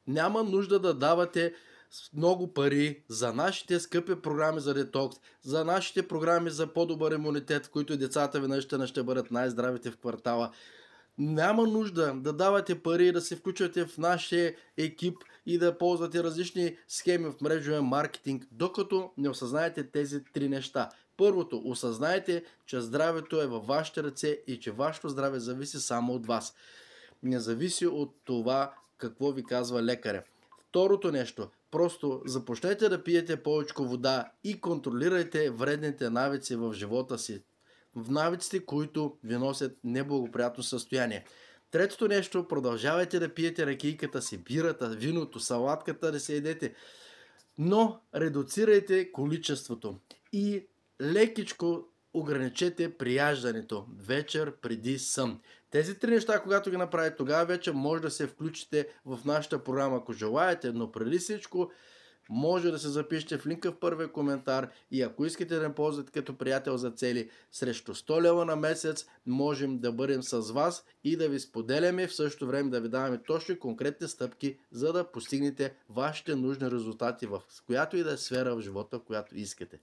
Няма нужда да давате много пари за нашите скъпи програми за детокс, за нашите програми за по-добър имунитет, в които децата ви наистина ще бъдат най-здравите в квартала. Няма нужда да давате пари и да се включвате в нашия екип и да ползвате различни схеми в мрежовия маркетинг, докато не осъзнаете тези три неща. Първото, осъзнайте, че здравето е във вашите ръце и че вашето здраве зависи само от вас. Не зависи от това какво ви казва лекаря. Второто нещо, просто започнете да пиете повече вода и контролирайте вредните навици в живота си. В навиците, които ви носят неблагоприятно състояние. Третото нещо, продължавайте да пиете ракийката си, бирата, виното, салатката да се едете, но редуцирайте количеството и лекичко ограничете прияждането вечер преди сън. Тези три неща, когато ги направите, тогава вече може да се включите в нашата програма, ако желаете, но преди всичко може да се запишете в линка в първия коментар и ако искате да ме ползвате като приятел за цели, срещу 100 лева на месец можем да бъдем с вас и да ви споделяме, в същото време да ви даваме точни конкретни стъпки, за да постигнете вашите нужни резултати в която и да е сфера в живота, в която искате.